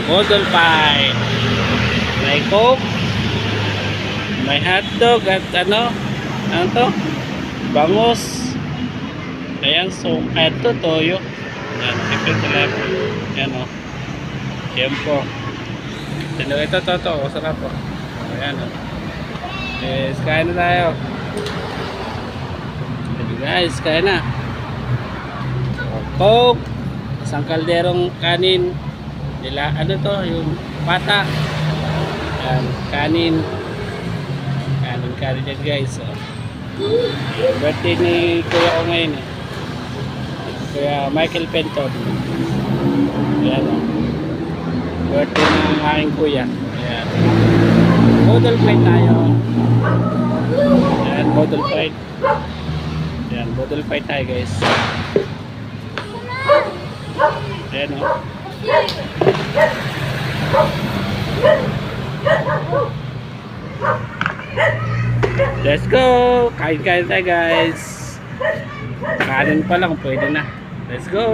Model pie. May coke. May hotdog at ano to? Bangus. Ayan, so, ito, toyo. Ayan, chicken tilapia. Ayan o. Siyempo. Ito, sarap o. Ayan o. Yes, kain na tayo. Guys, kain na. Coke. Isang kalderong kanin. Nila, ano to, yung pata. Ayan, kanin. Kanin yan guys. Oh. Birthday ni Kuya ko ngayon. Kuya Michael Penton. Ayan o. Birthday ng aking kuya. Ayan. Model fight tayo. Ayan, model fight. Ayan, model fight tayo guys. Ayan o. Let's go! Kain-kain tayo guys. Kanin pa lang, pwede na. Let's go!